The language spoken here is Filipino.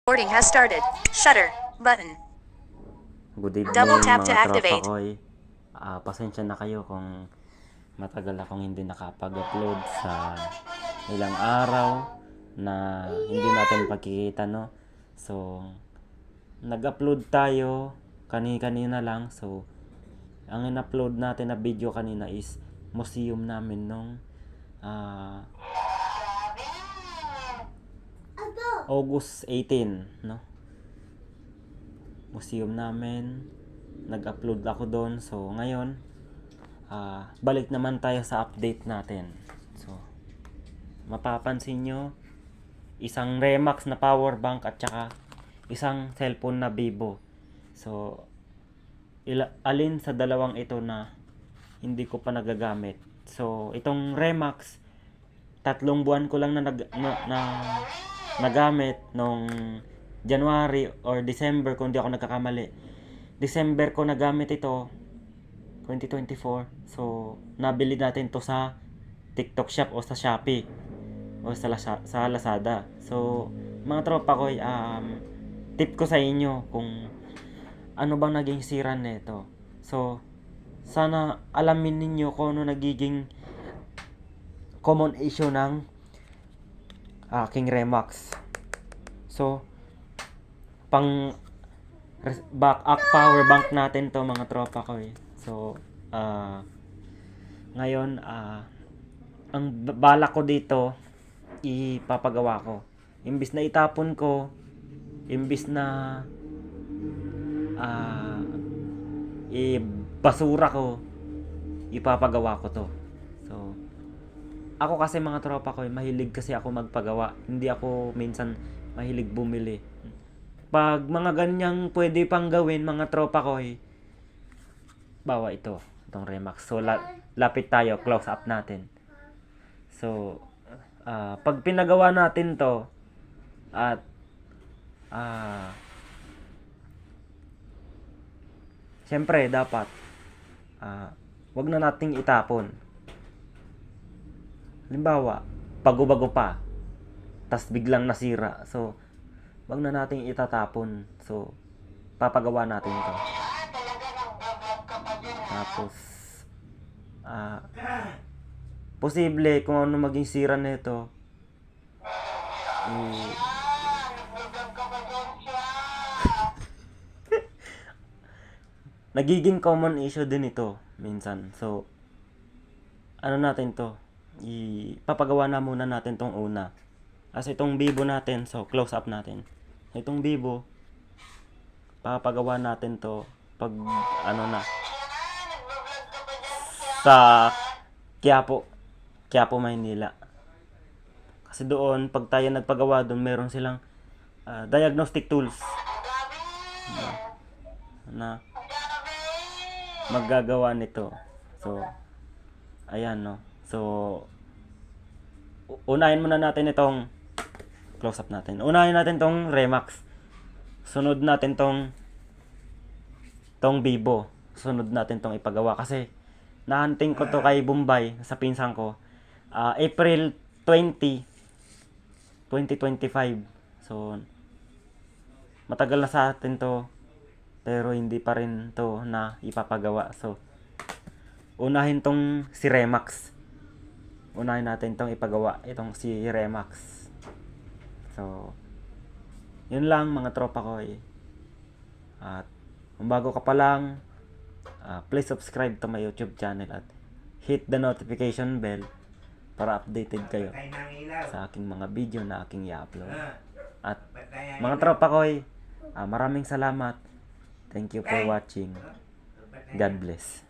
Recording has started. Shutter button. Good evening Double tap to mga tropa activate. ko'y. Pasensya na kayo kung matagal akong hindi nakapag-upload sa ilang araw na hindi natin pagkikita, no? So, nag-upload tayo kanina lang. So, ang in-upload natin na video kanina is museum namin nung August 18, no? Museum namin, nag-upload ako doon. So ngayon balik naman tayo sa update natin. So mapapansin nyo, isang Remax na power bank at saka isang cellphone na Vivo. So alin sa dalawang ito na hindi ko pa nagagamit. So itong Remax, 3 buwan ko lang na nagamit nung January or December kung di ako nagkakamali. December ko nagamit ito, 2024. So, nabili natin to sa TikTok Shop o sa Shopee o sa Lazada. So, mga tropa ko, tip ko sa inyo kung ano bang naging sira nito. So, sana alamin ninyo kung ano nagiging common issue ng King Remax. So, pang backup power bank natin to mga tropa ko. So, ngayon, ang bala ko dito, ipapagawa ko. Imbis na itapon ko, imbis na ibasura ko, ipapagawa ko to. So, ako kasi mga tropa ko, mahilig kasi ako magpagawa. Hindi ako minsan mahilig bumili. Pag mga ganyang pwede pang gawin mga tropa ko, bawa itong Remax. So lapit tayo, close up natin. So pag pinagawa natin to at syempre dapat wag na nating itapon. Halimbawa, bago-bago pa, tas biglang nasira. So wag na nating itatapon. So papagawa natin ito. Tapos posible kung ano maging sira nito, nagiging common issue din ito minsan. So ano natin to, ipapagawa na muna natin tong una. Kasi itong Vivo natin, so close up natin. Itong Vivo, papagawa natin to pag sa Quiapo, Maynila. Kasi doon, pag tayo nagpagawa doon, meron silang diagnostic tools na maggagawa nito. So, ayan, no. So, unahin muna natin itong close up natin. Unahin natin tong Remax. Sunod natin tong Vivo. Sunod natin tong ipagawa kasi nahunting ko to kay Bombay sa pinsan ko. April 20, 2025. So matagal na sa atin to pero hindi pa rin to na ipapagawa. So unahin tong si Remax. Unahin natin tong ipagawa, itong si Remax. So yun lang mga tropa ko. At kung bago ka pa lang, please subscribe to my YouTube channel at hit the notification bell para updated kayo sa aking mga video na aking i-upload. At mga tropa ko, maraming salamat. Thank you for watching. God bless.